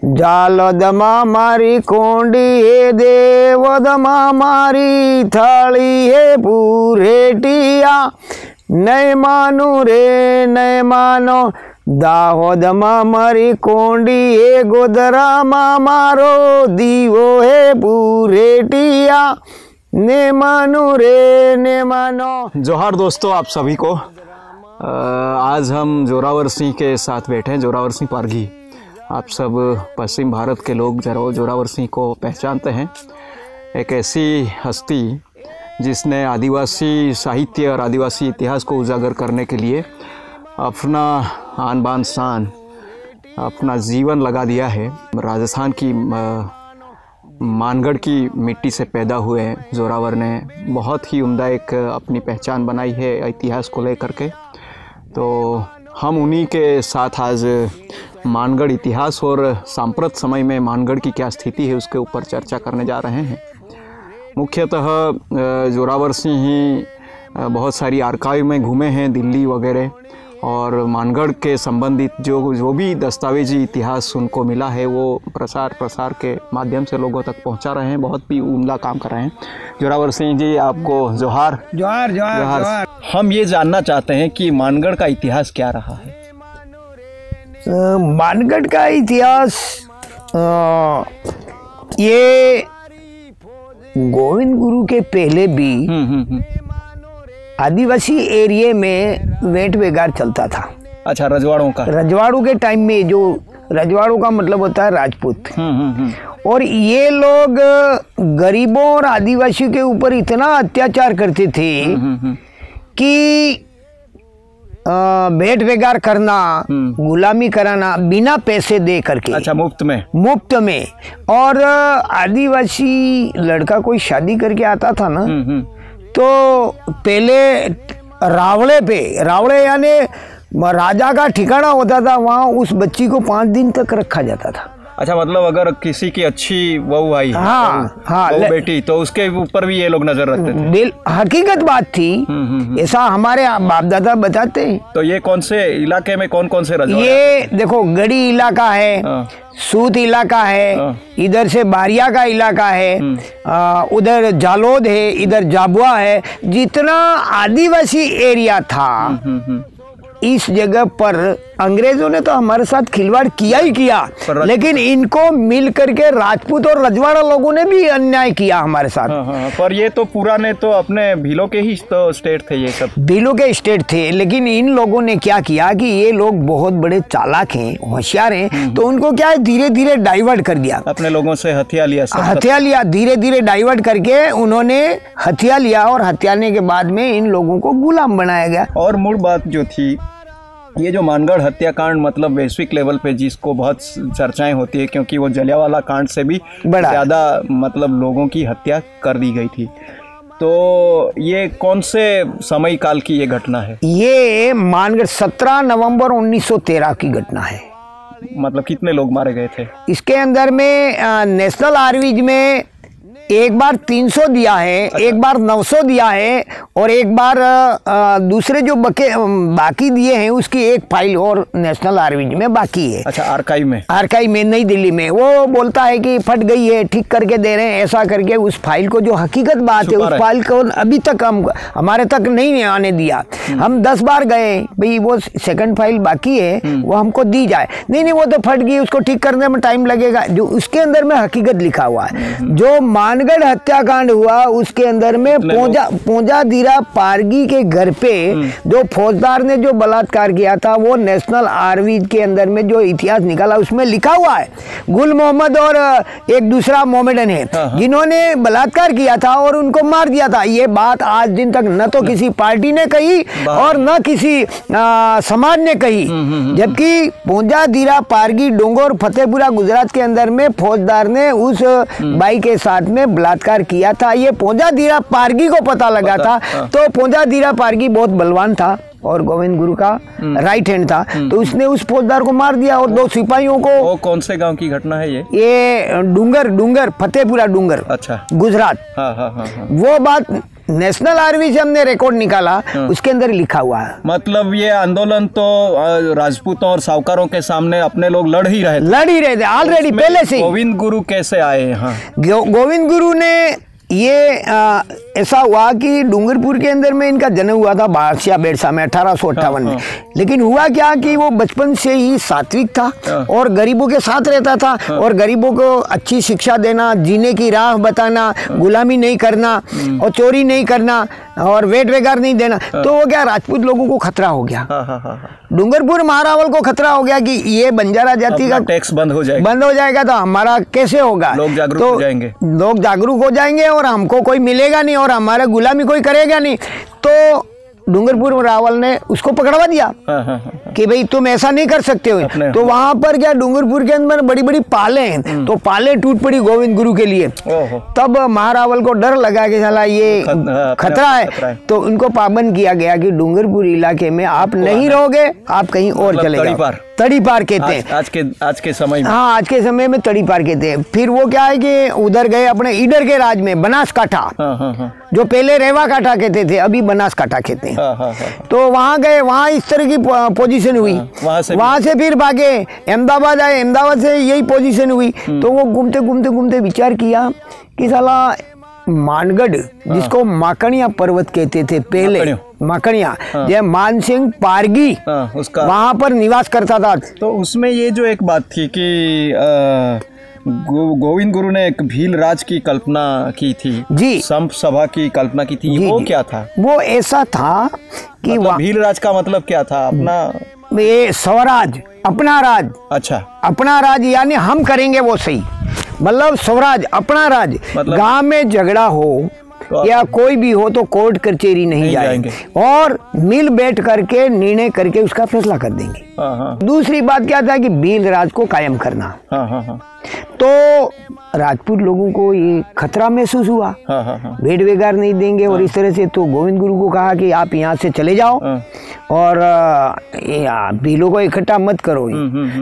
जालदमा मारी कोंडी हे देवदमा मारी थाली हे पूरेटिया, नय मानो रे नय मानो दाहोदमा मारी कोंडी हे गोदरा मारो दीवो हे पूरेटिया, ने मानो रे ने मानो। जोहार दोस्तों, आप सभी को। आज हम जोरावर सिंह के साथ बैठे हैं। जोरावर सिंह पारगी, आप सब पश्चिम भारत के लोग जोरावर सिंह को पहचानते हैं। एक ऐसी हस्ती जिसने आदिवासी साहित्य और आदिवासी इतिहास को उजागर करने के लिए अपना आन बान शान, अपना जीवन लगा दिया है। राजस्थान की मानगढ़ की मिट्टी से पैदा हुए जोरावर ने बहुत ही उम्दा एक अपनी पहचान बनाई है इतिहास को लेकर के। तो हम उन्हीं के साथ आज मानगढ़ इतिहास और सांप्रत समय में मानगढ़ की क्या स्थिति है उसके ऊपर चर्चा करने जा रहे हैं। मुख्यतः जोरावर सिंह ही बहुत सारी आर्काइव में घूमे हैं, दिल्ली वगैरह, और मानगढ़ के संबंधित जो भी दस्तावेजी इतिहास उनको मिला है वो प्रसार के माध्यम से लोगों तक पहुंचा रहे हैं। बहुत ही उम्दा काम कर रहे हैं। जोरावर सिंह जी, आपको जोहार। जोहार जोहार जोहार। हम ये जानना चाहते हैं कि मानगढ़ का इतिहास क्या रहा है। मानगढ़ का इतिहास ये गोविंद गुरु के पहले भी आदिवासी एरिया में वेट वेगार चलता था। अच्छा, रजवाड़ों का। रजवाड़ों के टाइम में, जो रजवाड़ों का मतलब होता है राजपूत। और ये लोग गरीबों और आदिवासियों के ऊपर इतना अत्याचार करते थे कि भेंट वेगार करना, गुलामी कराना बिना पैसे दे करके। अच्छा, मुफ्त में। और आदिवासी लड़का कोई शादी करके आता था ना, तो पहले रावड़े यानी राजा का ठिकाना होता था, वहाँ उस बच्ची को 5 दिन तक रखा जाता था। अच्छा, मतलब अगर किसी की अच्छी बहू आई, हाँ, बेटी, तो उसके ऊपर भी ये लोग नजर रखते थे। हकीकत बात थी, ऐसा हमारे बाप दादा बताते हैं। तो ये कौन से इलाके में कौन कौन से रजवाड़े? ये देखो, गढ़ी इलाका है, सूत इलाका है, इधर से बारिया का इलाका है, उधर जालोद है, इधर जाबुआ है। जितना आदिवासी एरिया था इस जगह पर अंग्रेजों ने तो हमारे साथ खिलवाड़ किया ही किया, लेकिन इनको मिल करके राजपूत और रजवाड़ा लोगों ने भी अन्याय किया हमारे साथ। पर ये तो पुराने तो अपने भीलों के ही तो स्टेट थे, ये सब भीलों के स्टेट थे। लेकिन इन लोगों ने क्या किया कि ये लोग बहुत बड़े चालाक हैं, होशियार हैं, तो उनको क्या है, धीरे धीरे डाइवर्ट कर दिया। अपने लोगों से हथिया लिया, धीरे धीरे डाइवर्ट करके उन्होंने हथिया लिया, और हथियाने के बाद में इन लोगों को गुलाम बनाया गया। और मूल बात जो थी, ये जो मानगढ़ हत्याकांड, मतलब वैश्विक लेवल पे जिसको बहुत चर्चाएं होती है, क्योंकि वो जलियांवाला कांड से भी ज़्यादा मतलब लोगों की हत्या कर दी गई थी। तो ये कौन से समय काल की ये घटना है? ये मानगढ़ 17 नवंबर 1913 की घटना है। मतलब कितने लोग मारे गए थे? इसके अंदर में नेशनल आर्मीज में एक बार 300 दिया है, अच्छा, एक बार 900 दिया है, और एक बार दूसरे जो बाकी दिए हैं उसकी एक फाइल और नेशनल आर्मीज में बाकी है। अच्छा, आर्काइव में नई दिल्ली में वो बोलता है कि फट गई है, ठीक करके दे रहे हैं, ऐसा करके उस फाइल को, जो हकीकत बात है, उस फाइल को अभी तक हमारे तक नहीं आने दिया। हम 10 बार गए, भाई वो सेकंड फाइल बाकी है, वो हमको दी जाए। नहीं, वो तो फट गई, उसको ठीक करने में टाइम लगेगा। जो उसके अंदर में हकीकत लिखा हुआ है, जो मानगढ़ हत्याकांड हुआ उसके अंदर में पोंजा दीरा पारगी के घर पे जो फौजदार ने जो बलात्कार किया था, वो नेशनल आर्मी के अंदर में जो इतिहास निकाला उसमें लिखा हुआ है। गुल मोहम्मद और एक दूसरा मोमेडन है, जिन्होंने बलात्कार किया था और उनको मार दिया था। ये बात आज दिन तक न तो किसी पार्टी ने कही और न किसी समाज ने कही। जबकि पोंजा दीरा पारगी डोंगोर फतेहपुरा गुजरात के अंदर में फौजदार ने उस बाई के साथ में बलात्कार किया था। ये पोंजा दीरा पारगी को पता लगा था, तो पोंजा दीरा पारगी बहुत बलवान था और गोविंद गुरु का राइट हैंड था, तो उसने उस फौजदार को मार दिया और 2 सिपाहियों को। वो कौन से गांव की घटना है ये? ये डूंगर फतेहपुरा डूंगर, अच्छा, गुजरात। हाँ। वो बात नेशनल आर्मी से हमने रिकॉर्ड निकाला, उसके अंदर लिखा हुआ है। मतलब ये आंदोलन तो राजपूतों और सावकारों के सामने अपने लोग लड़ ही रहे थे ऑलरेडी पहले से। गोविंद गुरु कैसे आए यहाँ? गोविंद गुरु ने ये ऐसा हुआ कि डूंगरपुर के अंदर में इनका जन्म हुआ था बादशाह बेरसा में 1858 में। लेकिन हुआ क्या कि वो बचपन से ही सात्विक था और गरीबों के साथ रहता था और गरीबों को अच्छी शिक्षा देना, जीने की राह बताना, गुलामी नहीं करना और चोरी नहीं करना और वेट वेगार नहीं देना। तो वो क्या राजपूत लोगों को खतरा हो गया, डूंगरपुर महारावल को खतरा हो गया कि ये बंजारा जाति का टैक्स बंद हो जाएगा तो हमारा कैसे होगा, लोग जागरूक हो जाएंगे, लोग जागरूक हो जाएंगे और हमको कोई मिलेगा नहीं और हमारा गुलामी कोई करेगा नहीं। तो डूंगरपुर रावल ने उसको पकड़वा दिया कि भाई तुम ऐसा नहीं कर सकते हो। तो वहां पर क्या डूंगरपुर के अंदर बड़ी बड़ी पाले हैं, तो पाले टूट पड़ी गोविंद गुरु के लिए। तब महारावल को डर लगा कि साला ये खतरा है, तो उनको पाबंद किया गया कि डूंगरपुर इलाके में आप नहीं रहोगे, आप कहीं और चले जाओ। तड़ी पार कहते हैं आज के समय में। हाँ, आज के समय में तड़ी पार कहते हैं। फिर वो क्या है कि उधर गए अपने ईडर के राज में, बनासकाठा, जो पहले रेवा काठा कहते थे, अभी बनासकाठा कहते हैं। तो वहाँ गए, वहाँ इस तरह की पोजीशन हुई। वहाँ से फिर भागे, अहमदाबाद आए, अहमदाबाद से यही पोजीशन हुई। तो वो घूमते घूमते घूमते विचार किया कि साला मानगढ़, जिसको माकड़िया पर्वत कहते थे पहले, माकड़िया, जय मान सिंह पारगी उसका वहां पर निवास करता था। तो उसमें ये जो एक बात थी कि गोविंद गुरु ने एक भील राज की कल्पना की थी जी, संप सभा की कल्पना की थी, वो क्या था? वो ऐसा था कि मतलब भील राज का मतलब क्या था? अपना ये स्वराज, अपना राज। अच्छा, अपना राज यानी हम करेंगे वो सही, मतलब स्वराज, अपना राज। मतलब गांव में झगड़ा हो या कोई भी हो तो कोर्ट कचहरी नहीं जाएंगे और मिल बैठ करके निर्णय करके उसका फैसला कर देंगे। दूसरी बात क्या था कि भील राज को कायम करना। तो राजपूत लोगों को ये खतरा महसूस हुआ, भेड़ वेगार नहीं देंगे और इस तरह से। तो गोविंद गुरु को कहा कि आप यहाँ से चले जाओ और भीलों को इकट्ठा मत करो।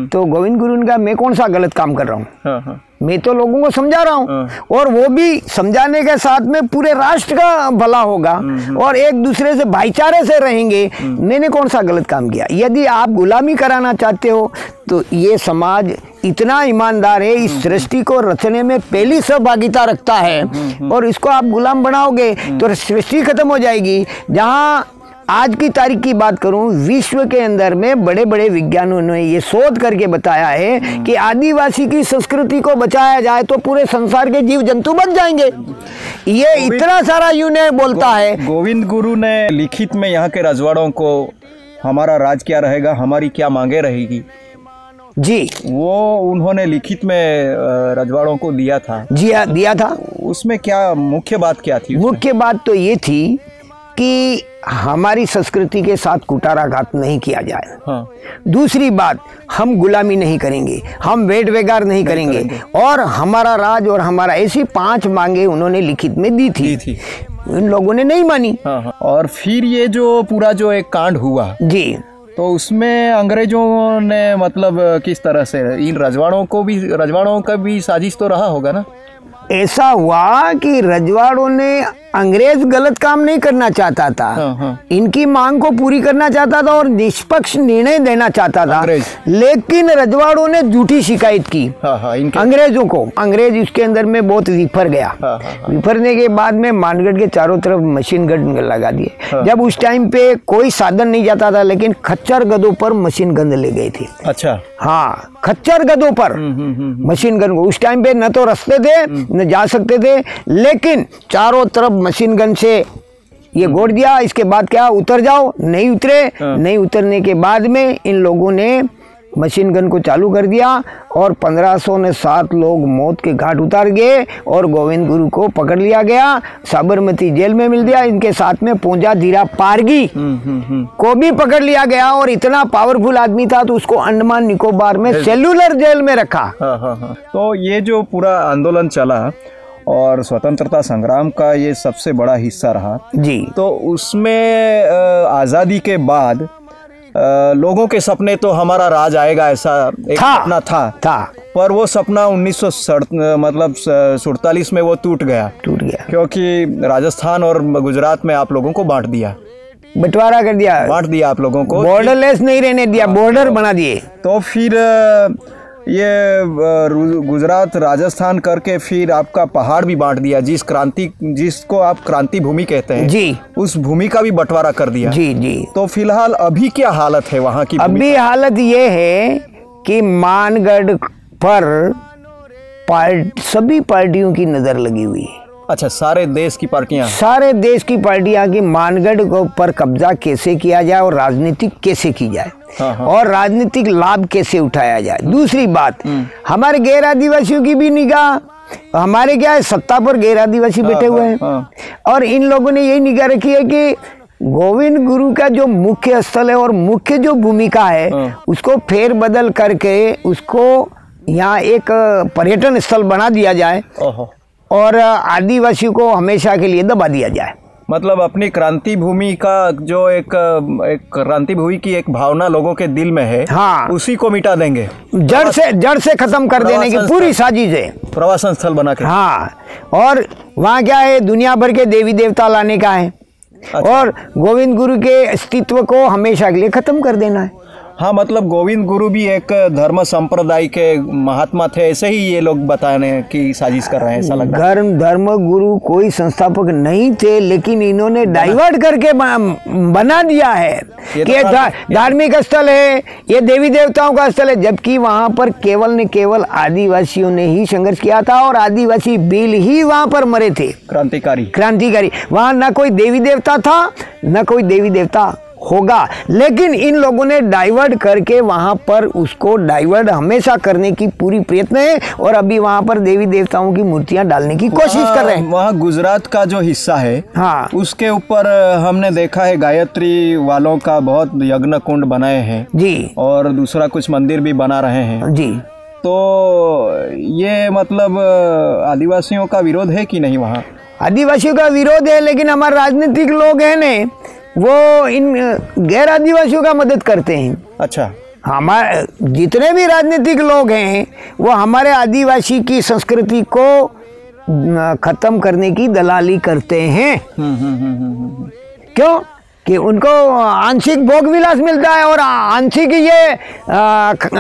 तो गोविंद गुरु ने कहा मैं कौन सा गलत काम कर रहा हूँ, मैं तो लोगों को समझा रहा हूँ और वो भी समझाने के साथ में पूरे राष्ट्र का भला होगा और एक दूसरे से भाईचारे से रहेंगे। मैंने कौन सा गलत काम किया? यदि आप गुलामी कराना चाहते हो तो ये समाज इतना ईमानदार है, इस सृष्टि को रचने में पहली सहभागिता रखता है और इसको आप गुलाम बनाओगे तो सृष्टि खत्म हो जाएगी। जहाँ आज की तारीख की बात करूं, विश्व के अंदर में बड़े बड़े विज्ञानों ने ये शोध करके बताया है कि आदिवासी की संस्कृति को बचाया जाए तो पूरे संसार के जीव जंतु बच जाएंगे। ये इतना सारा यूने बोलता है। गोविंद गुरु ने लिखित में यहाँ के रजवाड़ों को हमारा राज क्या रहेगा, हमारी क्या मांगे रहेगी जी, वो उन्होंने लिखित में रजवाड़ों को दिया था। जी हाँ, दिया था। उसमें क्या मुख्य बात क्या थी? मुख्य बात तो ये थी कि हमारी संस्कृति के साथ कुटाराघात नहीं किया जाए। दूसरी बात, हम गुलामी नहीं करेंगे, हम वेट वेगार नहीं करेंगे और हमारा राज और हमारा, ऐसी 5 मांगे उन्होंने लिखित में दी थी। इन लोगों ने नहीं मानी। और फिर ये जो पूरा जो एक कांड हुआ जी, तो उसमें अंग्रेजों ने मतलब किस तरह से इन रजवाड़ों का भी साजिश तो रहा होगा ना? ऐसा हुआ कि रजवाड़ों ने, अंग्रेज गलत काम नहीं करना चाहता था, इनकी मांग को पूरी करना चाहता था और निष्पक्ष निर्णय देना चाहता था, लेकिन रजवाड़ों ने झूठी शिकायत की अंग्रेजों को। अंग्रेज इसके अंदर में बहुत विफर गया। विफरने के बाद में मानगढ़ के चारों तरफ मशीन गन लगा दिए। जब उस टाइम पे कोई साधन नहीं जाता था, लेकिन खच्चर गधों पर मशीन गन ले गए थे। अच्छा, हाँ, खच्चर गधों पर मशीन गन को। उस टाइम पे न तो रास्ते थे न जा सकते थे, लेकिन चारों तरफ मशीन गन से ये गोड़ दिया। इसके बाद क्या, उतर जाओ, नहीं उतरे। नहीं उतरने के बाद में इन लोगों ने मशीन गन को चालू कर दिया और 1507 लोग मौत के घाट उतार गए और गोविंद गुरु को पकड़ लिया गया, साबरमती जेल में मिल दिया। इनके साथ में पूंजा धीरा पारगी को भी पकड़ लिया गया और इतना पावरफुल आदमी था तो उसको अंडमान निकोबार में सेल्यूलर जेल में रखा। तो ये जो पूरा आंदोलन चला और स्वतंत्रता संग्राम का ये सबसे बड़ा हिस्सा रहा जी। तो उसमें आज़ादी के बाद लोगों के सपने तो हमारा राज आएगा ऐसा एक सपना था पर वो सपना 1947 में वो टूट गया क्योंकि राजस्थान और गुजरात में आप लोगों को बांट दिया, बंटवारा कर दिया, बांट दिया आप लोगों को, बॉर्डरलेस नहीं रहने दिया, बॉर्डर बना दिए। तो फिर ये गुजरात राजस्थान करके फिर आपका पहाड़ भी बांट दिया, जिसको आप क्रांति भूमि कहते हैं जी, उस भूमि का भी बंटवारा कर दिया जी जी। तो फिलहाल अभी क्या हालत है वहाँ की? अभी हालत ये है कि मानगढ़ पर सभी पार्टियों की नजर लगी हुई है। अच्छा, सारे देश की पार्टियां की मानगढ़ पर कब्जा कैसे किया जाए और राजनीतिक कैसे की जाए और राजनीतिक लाभ कैसे उठाया जाए। दूसरी बात, हमारे गैर आदिवासियों की भी निगाह, हमारे क्या है सत्ता पर गैर आदिवासी बैठे हुए हैं और इन लोगों ने यही निगाह रखी है कि गोविंद गुरु का जो मुख्य स्थल है और मुख्य जो भूमिका है उसको फेर बदल करके उसको यहाँ एक पर्यटन स्थल बना दिया जाए और आदिवासियों को हमेशा के लिए दबा दिया जाए। मतलब अपनी क्रांति भूमि का जो एक क्रांति भूमि की एक भावना लोगों के दिल में है, उसी को मिटा देंगे, जड़ से खत्म कर देने की पूरी साजिश है, प्रवासन स्थल बना के। और वहाँ क्या है, दुनिया भर के देवी देवता लाने का है और गोविंद गुरु के अस्तित्व को हमेशा के लिए खत्म कर देना है। हाँ, मतलब गोविंद गुरु भी एक धर्म संप्रदाय के महात्मा थे, ऐसे ही ये लोग बताने की साजिश कर रहे हैं ऐसा लग रहा है। धर्म गुरु कोई संस्थापक नहीं थे, लेकिन इन्होंने डाइवर्ट करके बना दिया है कि धार्मिक स्थल है, ये देवी देवताओं का स्थल है, जबकि वहाँ पर केवल न केवल आदिवासियों ने ही संघर्ष किया था और आदिवासी बिल ही वहाँ पर मरे थे, क्रांतिकारी। वहाँ न कोई देवी देवता था न कोई देवी देवता होगा, लेकिन इन लोगों ने डाइवर्ट करके वहां पर उसको डाइवर्ट हमेशा करने की पूरी प्रयत्न है और अभी वहां पर देवी देवताओं की मूर्तियां डालने की कोशिश कर रहे हैं। वहाँ गुजरात का जो हिस्सा है उसके ऊपर हमने देखा है गायत्री वालों का बहुत यज्ञ कुंड बनाए हैं जी, और दूसरा कुछ मंदिर भी बना रहे हैं जी। तो ये मतलब आदिवासियों का विरोध है कि नहीं? वहाँ आदिवासियों का विरोध है, लेकिन हमारे राजनीतिक लोग हैं ने वो इन गैर आदिवासियों का मदद करते हैं। अच्छा, हमारे जितने भी राजनीतिक लोग हैं वो हमारे आदिवासी की संस्कृति को खत्म करने की दलाली करते हैं। क्यों? कि उनको आंशिक भोग विलास मिलता है और आंशिक ये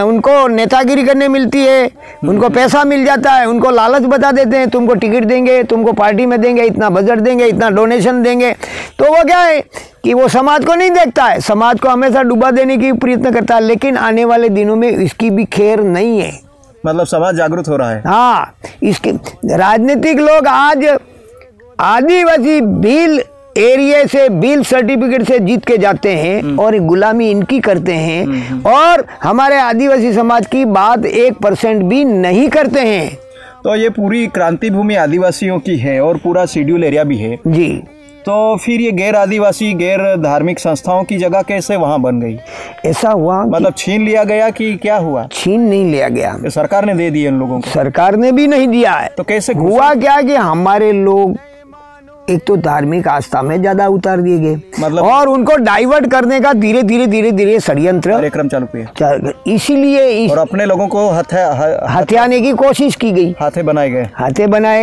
उनको नेतागिरी करने मिलती है, उनको पैसा मिल जाता है, उनको लालच बता देते हैं तुमको टिकट देंगे, तुमको पार्टी में देंगे, इतना बजट देंगे, इतना डोनेशन देंगे। तो वो क्या है कि वो समाज को नहीं देखता है, समाज को हमेशा डुबा देने की प्रयत्न करता है, लेकिन आने वाले दिनों में इसकी भी खैर नहीं है। मतलब समाज जागरूक हो रहा है। हाँ, इसके राजनीतिक लोग आज आदिवासी बिल एरिया से बिल सर्टिफिकेट से जीत के जाते हैं और गुलामी इनकी करते हैं और हमारे आदिवासी समाज की बात 1% भी नहीं करते हैं। तो ये पूरी क्रांति भूमि आदिवासियों की है और पूरा शेड्यूल एरिया भी है जी। तो फिर ये गैर आदिवासी गैर धार्मिक संस्थाओं की जगह कैसे वहाँ बन गई? ऐसा हुआ मतलब छीन लिया गया कि क्या हुआ? छीन नहीं लिया गया, सरकार ने दे दिए इन लोगों को। सरकार ने भी नहीं दिया है। तो कैसे हुआ क्या कि हमारे लोग एक तो धार्मिक आस्था में ज्यादा उतार दिए गए, मतलब और उनको डाइवर्ट करने का धीरे धीरे षड्यंत्र कार्यक्रम चालू किया, इसीलिए और अपने लोगों को हथियाने की कोशिश की गई। हाथे बनाए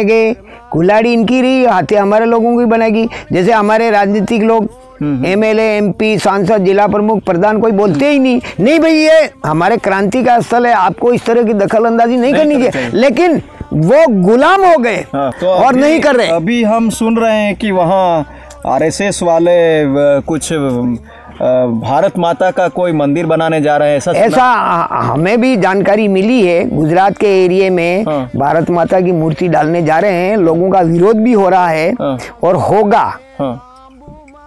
गए, कुल्हाड़ी इनकी रही, हाथे हमारे लोगों की बनाएगी। जैसे हमारे राजनीतिक लोग MLA MP सांसद जिला प्रमुख प्रधान कोई बोलते ही नहीं भाई ये हमारे क्रांति का स्थल है, आपको इस तरह की दखल अंदाजी नहीं करनी चाहिए, लेकिन वो गुलाम हो गए तो और नहीं कर रहे। अभी हम सुन रहे हैं कि वहाँ RSS वाले कुछ भारत माता का कोई मंदिर बनाने जा रहे हैं, ऐसा हमें भी जानकारी मिली है। गुजरात के एरिया में भारत माता की मूर्ति डालने जा रहे हैं, लोगों का विरोध भी हो रहा है और होगा,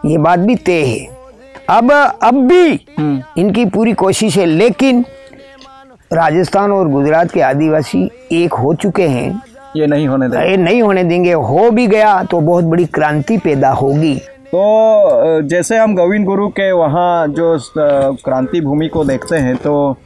ये बात भी तय है। अब भी इनकी पूरी कोशिश है, लेकिन राजस्थान और गुजरात के आदिवासी एक हो चुके हैं, ये नहीं होने देंगे। हो भी गया तो बहुत बड़ी क्रांति पैदा होगी। तो जैसे हम गोविंद गुरु के वहाँ जो क्रांति भूमि को देखते हैं तो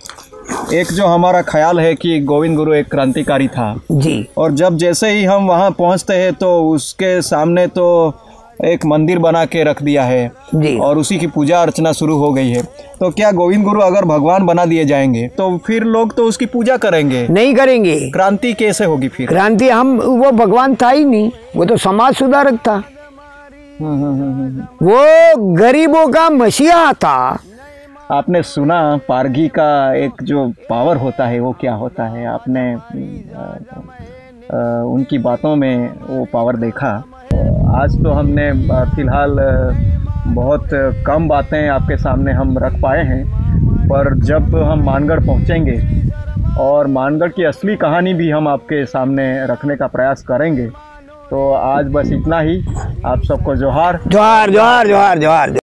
एक जो हमारा ख्याल है कि गोविंद गुरु एक क्रांतिकारी था जी, और जब जैसे ही हम वहाँ पहुँचते हैं तो उसके सामने तो एक मंदिर बना के रख दिया है जी। और उसी की पूजा अर्चना शुरू हो गई है। तो क्या गोविंद गुरु अगर भगवान बना दिए जाएंगे तो फिर लोग तो उसकी पूजा करेंगे, नहीं करेंगे। क्रांति कैसे होगी फिर? क्रांति वो भगवान था ही नहीं, वो तो समाज सुधारक था। वो गरीबों का मसीहा था। आपने सुना पारगी का एक जो पावर होता है वो क्या होता है? आपने उनकी बातों में वो पावर देखा। आज तो हमने फिलहाल बहुत कम बातें आपके सामने हम रख पाए हैं, पर जब हम मानगढ़ पहुंचेंगे और मानगढ़ की असली कहानी भी हम आपके सामने रखने का प्रयास करेंगे। तो आज बस इतना ही। आप सबको जोहार। जोहार जोहार जोहार जोहार।